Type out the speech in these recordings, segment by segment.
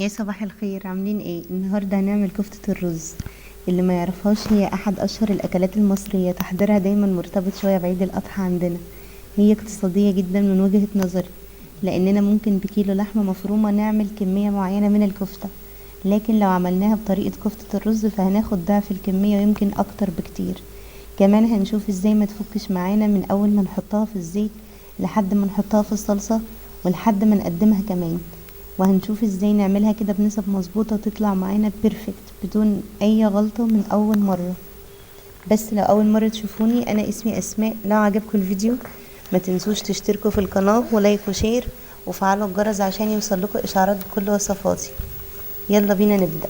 يا صباح الخير، عاملين ايه؟ النهارده هنعمل كفتة الرز. اللي ما يعرفهاش، هي احد اشهر الاكلات المصرية، تحضيرها دايما مرتبط شوية بعيد الاضحى عندنا. هي اقتصادية جدا من وجهة نظري، لاننا ممكن بكيلو لحمة مفرومة نعمل كمية معينة من الكفتة، لكن لو عملناها بطريقة كفتة الرز فهناخد ضعف الكمية ويمكن اكتر بكتير. كمان هنشوف ازاي ما تفكش معانا من اول ما نحطها في الزيت لحد ما نحطها في الصلصة ولحد ما نقدمها كمان. وهنشوف ازاي نعملها كده بنسب مظبوطة وتطلع معانا بيرفكت بدون اي غلطة من اول مرة. بس لو اول مرة تشوفوني، انا اسمي اسماء. لو عجبكم الفيديو ما تنسوش تشتركوا في القناة ولايك وشير وفعلوا الجرس عشان يوصلكوا اشعارات بكل وصفاتي. يلا بينا نبدأ.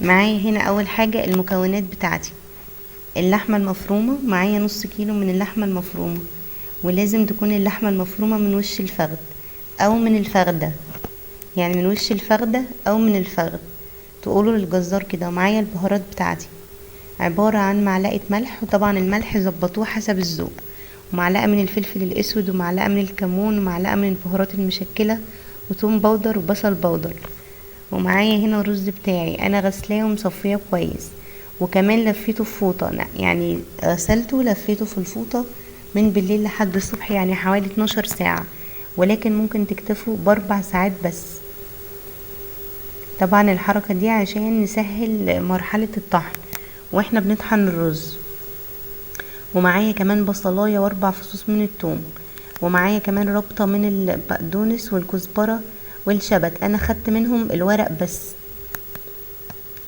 معايا هنا اول حاجة المكونات بتاعتي. اللحمة المفرومة معايا نص كيلو من اللحمة المفرومة، ولازم تكون اللحمة المفرومة من وش الفخذ او من الفخدة، يعني من وش الفخدة او من الفخذ، تقولوا للجزار كده. ومعايا البهارات بتاعتي، عبارة عن معلقة ملح، وطبعا الملح ظبطوه حسب الذوق، ومعلقة من الفلفل الاسود، ومعلقة من الكمون، ومعلقة من البهارات المشكلة، وتوم بودر وبصل بودر. ومعايا هنا الرز بتاعي، انا غسلاه ومصفيه كويس، وكمان لفيته في فوطة، يعني غسلته ولفيته في الفوطة من بالليل لحد الصبح، يعني حوالي 12 ساعة، ولكن ممكن تكتفوا ب4 ساعات بس. طبعا الحركة دي عشان نسهل مرحلة الطحن واحنا بنطحن الرز. ومعايا كمان بصلاية و4 فصوص من الثوم، ومعايا كمان ربطة من البقدونس والكزبرة والشبت، انا خدت منهم الورق بس.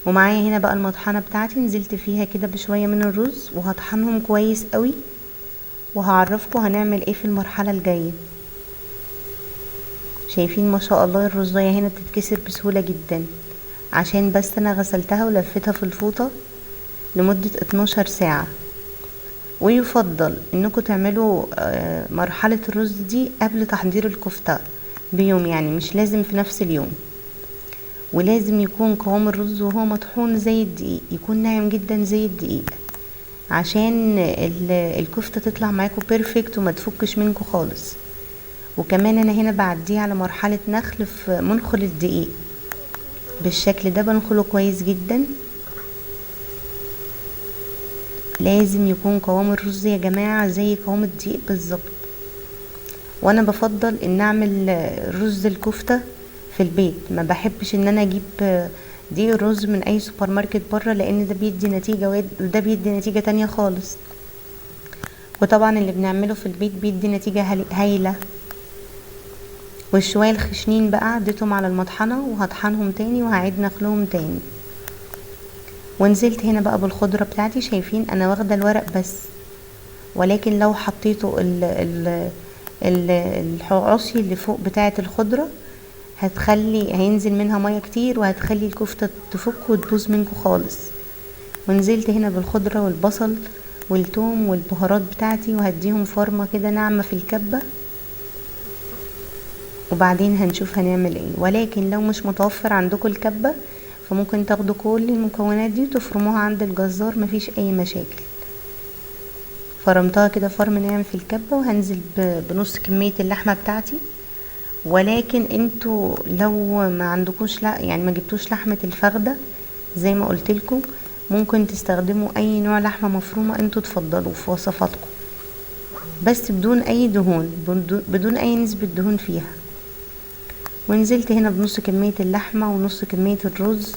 ومعايا هنا بقى المطحنة بتاعتي، نزلت فيها كده بشوية من الرز وهطحنهم كويس قوي، وهعرفكم هنعمل ايه في المرحلة الجاية. شايفين ما شاء الله الرزاية هنا بتتكسر بسهولة جدا، عشان بس انا غسلتها ولفتها في الفوطة لمدة 12 ساعة. ويفضل انكم تعملوا مرحلة الرز دي قبل تحضير الكفتة بيوم، يعني مش لازم في نفس اليوم. ولازم يكون قوام الرز وهو مطحون زي الدقيق، يكون ناعم جدا زي الدقيق، عشان الكفتة تطلع معاكم بيرفكت وما تفكش منكم خالص. وكمان انا هنا بعديه على مرحلة نخل في منخل الدقيق بالشكل ده، بنخله كويس جدا. لازم يكون قوام الرز يا جماعة زي قوام الدقيق بالظبط. وانا بفضل ان اعمل رز الكفتة في البيت، ما بحبش ان انا اجيب دقيق الرز من اي سوبر ماركت بره، لان ده بيدي نتيجة وده بيدي نتيجة تانية خالص. وطبعا اللي بنعمله في البيت بيدي نتيجة هايلة. والشوية الخشنين بقى عديتهم على المطحنة وهطحنهم تاني وهعيد نخلهم تاني. ونزلت هنا بقى بالخضرة بتاعتي، شايفين انا واخدة الورق بس، ولكن لو حطيته الحواصي اللي فوق بتاعة الخضرة هينزل منها مية كتير، وهتخلي الكفتة تفك وتبوظ منكم خالص. ونزلت هنا بالخضرة والبصل والثوم والبهارات بتاعتي، وهديهم فرمة كده ناعمة في الكبة، وبعدين هنشوف هنعمل ايه. ولكن لو مش متوفر عندكم الكبة، فممكن تاخدوا كل المكونات دي وتفرموها عند الجزار، مفيش اي مشاكل. فرمتها كده فرم ناعم في الكبة، وهنزل بنص كمية اللحمة بتاعتي. ولكن انتوا لو ما عندكوش، لا يعني ما جبتوش لحمة الفخدة زي ما قلتلكم، ممكن تستخدموا اي نوع لحمة مفرومة انتوا تفضلوا في وصفاتكم، بس بدون اي دهون، بدون اي نسبة دهون فيها. ونزلت هنا بنص كمية اللحمة ونص كمية الرز،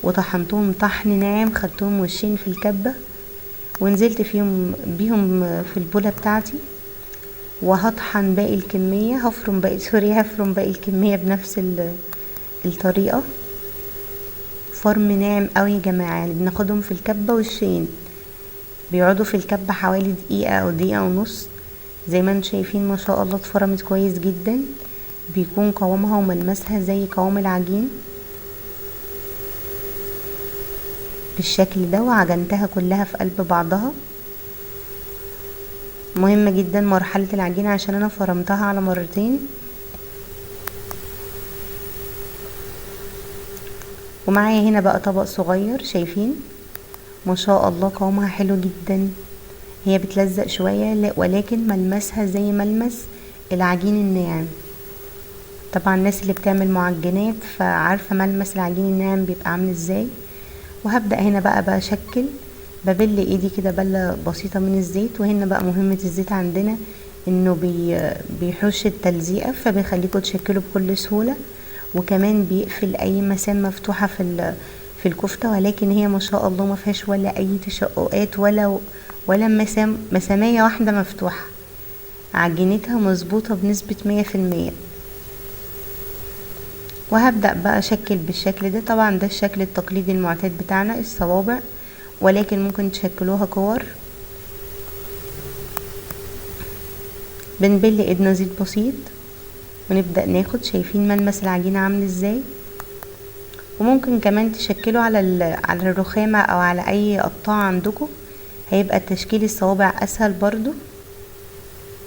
وطحنتهم طحن ناعم، خدتهم وشين في الكبة، ونزلت بيهم في البولة بتاعتي. وهطحن باقي الكمية، هفرم باقي الكمية بنفس الطريقة. فرم ناعم قوي يا جماعة، يعني بناخدهم في الكبة وشين، بيقعدوا في الكبة حوالي دقيقة او دقيقة ونص. زي ما انتم شايفين ما شاء الله اتفرمت كويس جدا، بيكون قوامها وملمسها زي قوام العجين بالشكل ده. وعجنتها كلها في قلب بعضها. مهمة جدا مرحلة العجينة عشان انا فرمتها على مرتين. ومعايا هنا بقى طبق صغير، شايفين ما شاء الله قوامها حلو جدا. هي بتلزق شوية ولكن ملمسها زي ملمس العجين الناعم. طبعا الناس اللي بتعمل معجنات فعارفة ملمس العجين الناعم بيبقى عامل ازاي. وهبدأ هنا بقى بشكل، ببل ايدي كده بلة بسيطة من الزيت. وهنا بقى مهمة الزيت عندنا انه بيحوش التلزيقة، فبيخليكوا تشكلوا بكل سهولة، وكمان بيقفل اي مسام مفتوحة في الكفتة. ولكن هي ما شاء الله ما فيهاش ولا اي تشققات ولا مسامية واحدة مفتوحة. عجينتها مظبوطة بنسبة 100%. وهبدأ بقى اشكل بالشكل ده. طبعا ده الشكل التقليدي المعتاد بتاعنا، الصوابع، ولكن ممكن تشكلوها كور. بنبل ايدنا زيت بسيط ونبدأ ناخد، شايفين ملمس العجينة عامل ازاي. وممكن كمان تشكلوا على الرخامة او على اي قطاع عندكم، هيبقى تشكيل الصوابع اسهل برضو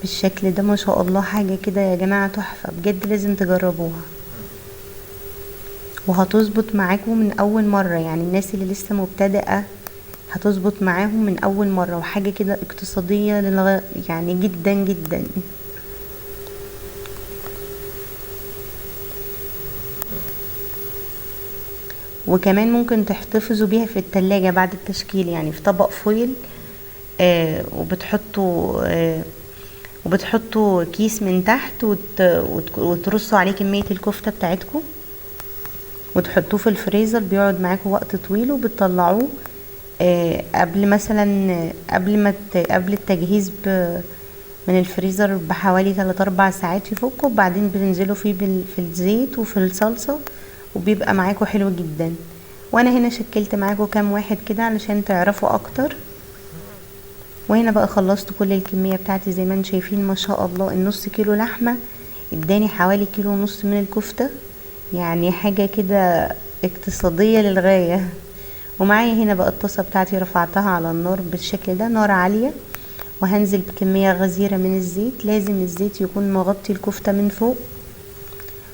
بالشكل ده. ما شاء الله حاجة كده يا جماعة تحفة بجد، لازم تجربوها وهتظبط معاكم من اول مرة. يعني الناس اللي لسه مبتدئة هتظبط معاهم من اول مرة، وحاجة كده اقتصادية يعني جدا جدا. وكمان ممكن تحتفظوا بيها في التلاجة بعد التشكيل، يعني في طبق فويل، وبتحطوا كيس من تحت وترصوا عليه كمية الكفتة بتاعتكم، وتحطوه في الفريزر بيقعد معاكم وقت طويل. وبتطلعوه قبل مثلا قبل التجهيز من الفريزر بحوالي 3-4 ساعات يفكوا، وبعدين بتنزلوا فيه في الزيت وفي الصلصة، وبيبقى معاكم حلو جدا. وانا هنا شكلت معاكم كام واحد كده علشان تعرفوا اكتر. وهنا بقى خلصت كل الكمية بتاعتي زي ما انتم شايفين. ما شاء الله النص كيلو لحمة اداني حوالي 1.5 كيلو من الكفتة، يعني حاجة كده اقتصادية للغاية. ومعايا هنا بقى الطاسة بتاعتي رفعتها على النار بالشكل ده، نار عالية، وهنزل بكمية غزيرة من الزيت. لازم الزيت يكون مغطي الكفتة من فوق،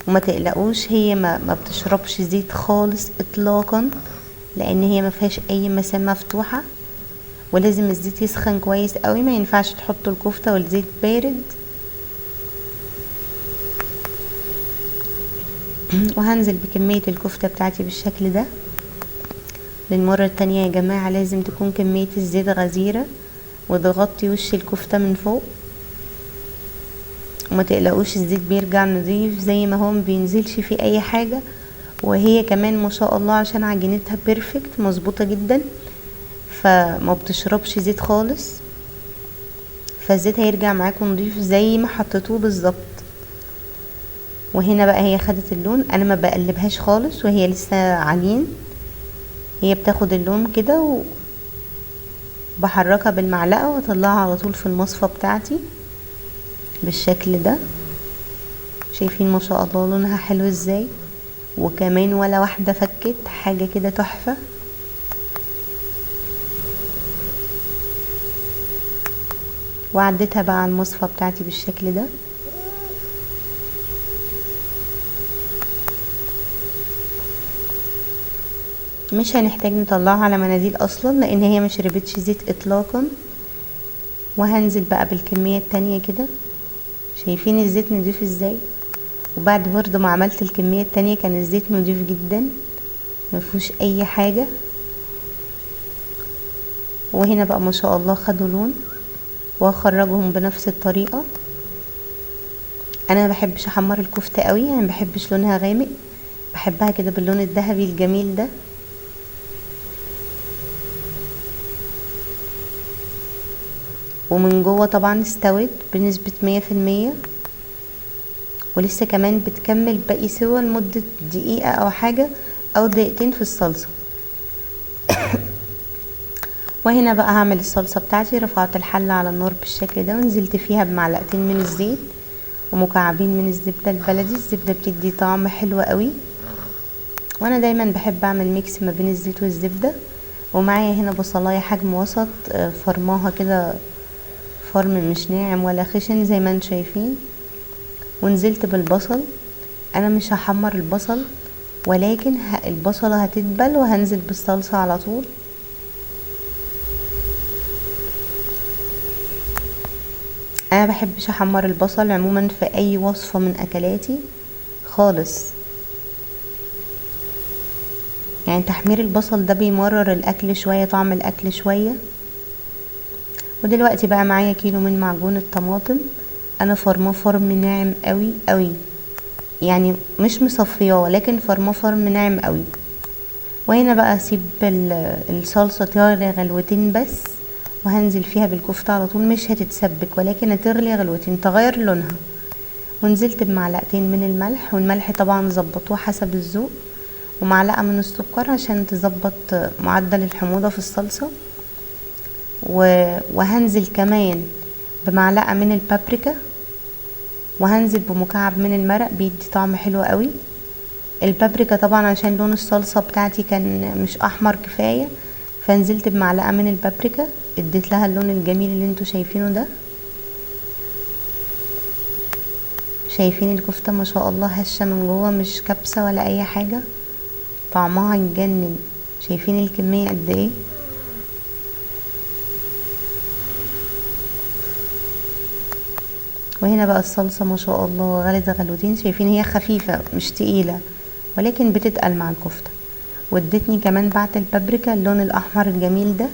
وما تقلقوش هي ما بتشربش زيت خالص اطلاقا، لان هي ما فيهاش اي مسام مفتوحة. ولازم الزيت يسخن كويس قوي، ما ينفعش تحطوا الكفتة والزيت بارد. وهنزل بكمية الكفتة بتاعتي بالشكل ده للمرة التانية. يا جماعة لازم تكون كمية الزيت غزيرة وتغطي وش الكفتة من فوق، وما تقلقوش الزيت بيرجع نظيف زي ما هو، مبينزلش فيه اي حاجة. وهي كمان ما شاء الله عشان عجينتها بيرفكت مظبوطة جدا، فما بتشربش زيت خالص، فالزيت هيرجع معاكم نضيف زي ما حطيتوه بالظبط. وهنا بقى هي خدت اللون، انا ما بقلبهاش خالص وهي لسه عجين، هي بتاخد اللون كده وبحركها بالمعلقة واطلعها على طول في المصفى بتاعتي بالشكل ده. شايفين ما شاء الله لونها حلو ازاي، وكمان ولا واحدة فكت، حاجة كده تحفة. وعديتها بقى على المصفى بتاعتي بالشكل ده. مش هنحتاج نطلعها على مناديل اصلا لان هي مش شربتش زيت اطلاقا. وهنزل بقى بالكمية التانية كده، شايفين الزيت نضيف ازاي. وبعد برضه ما عملت الكمية التانية كان الزيت نضيف جدا مفيهوش اي حاجة. وهنا بقى ما شاء الله خدوا لون، واخرجهم بنفس الطريقة. انا ما بحبش احمر الكفتة قوي، يعني ما بحبش لونها غامق، بحبها كده باللون الذهبي الجميل ده. ومن جوه طبعا استوت بنسبة 100%، ولسه كمان بتكمل باقي سوا لمدة دقيقة او حاجة او دقيقتين في الصلصة. وهنا بقى هعمل الصلصة بتاعتي. رفعت الحلة على النار بالشكل ده، ونزلت فيها بمعلقتين من الزيت ومكعبين من الزبدة البلدي. الزبدة بتدي طعم حلو قوي، وانا دايما بحب اعمل ميكس ما بين الزيت والزبدة. ومعايا هنا بصلاية حجم وسط، فرماها كده فرم مش ناعم ولا خشن زي ما انتم شايفين. ونزلت بالبصل، انا مش هحمر البصل ولكن البصلة هتدبل وهنزل بالصلصة على طول. انا بحبش احمر البصل عموما في اي وصفة من اكلاتي خالص، يعني تحمير البصل ده بيمرر الاكل شوية، طعم الاكل شوية. ودلوقتي بقى معايا كيلو من معجون الطماطم، انا فرماه فرم ناعم قوي قوي، يعني مش مصفياه ولكن فرماه فرم ناعم قوي. وهنا بقى اسيب الصلصة تغلي غلوتين بس، وهنزل فيها بالكفتة على طول، مش هتتسبك ولكن هتغلي غلوتين تغير لونها. ونزلت بمعلقتين من الملح، والملح طبعا ظبطوه حسب الذوق، ومعلقة من السكر عشان تظبط معدل الحموضة في الصلصة. وهنزل كمان بمعلقة من البابريكا، وهنزل بمكعب من المرق بيدي طعم حلو قوي. البابريكا طبعا عشان لون الصلصة بتاعتي كان مش احمر كفاية، فنزلت بمعلقة من البابريكا اديت لها اللون الجميل اللي انتوا شايفينه ده. شايفين الكفتة ما شاء الله هشة من جوه، مش كبسة ولا اي حاجة، طعمها يجنن. شايفين الكمية قد ايه؟ وهنا بقى الصلصة ما شاء الله غلت غلوتين، شايفين هي خفيفة مش تقيلة ولكن بتتقل مع الكفتة. وادتني كمان بعد البابريكا اللون الاحمر الجميل ده.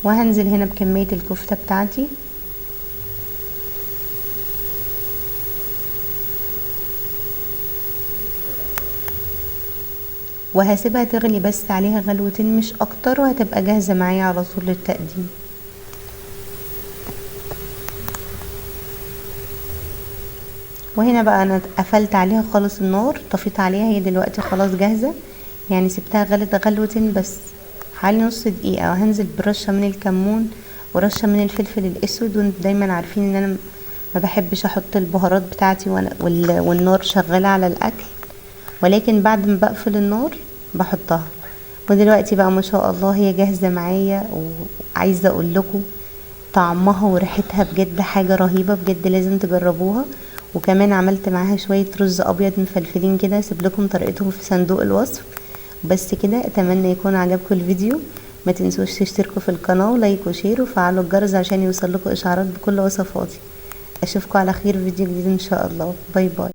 وهنزل هنا بكمية الكفتة بتاعتي، وهسيبها تغلي بس عليها غلوتين مش اكتر، وهتبقى جاهزة معايا على طول للتقديم. وهنا بقى انا قفلت عليها خالص النار، طفيت عليها، هي دلوقتي خلاص جاهزة، يعني سبتها غلت غلوتين بس حوالي نص دقيقة. وهنزل برشة من الكمون ورشة من الفلفل الاسود. وانتوا دايما عارفين ان انا ما بحبش احط البهارات بتاعتي والنار شغالة على الاكل، ولكن بعد ما بقفل النار بحطها. ودلوقتي بقى ما شاء الله هي جاهزة معايا، وعايزة اقول لكم طعمها وريحتها بجد حاجة رهيبة، بجد لازم تجربوها. وكمان عملت معاها شوية رز ابيض مفلفلين كده، سيب لكم طريقتهم في صندوق الوصف. بس كده، اتمنى يكون عجبكم الفيديو، ما تنسوش تشتركوا في القناة ولايك وشير وفعلوا الجرس عشان يوصل لكم اشعارات بكل وصفاتي. اشوفكم على خير في فيديو جديد ان شاء الله. باي باي.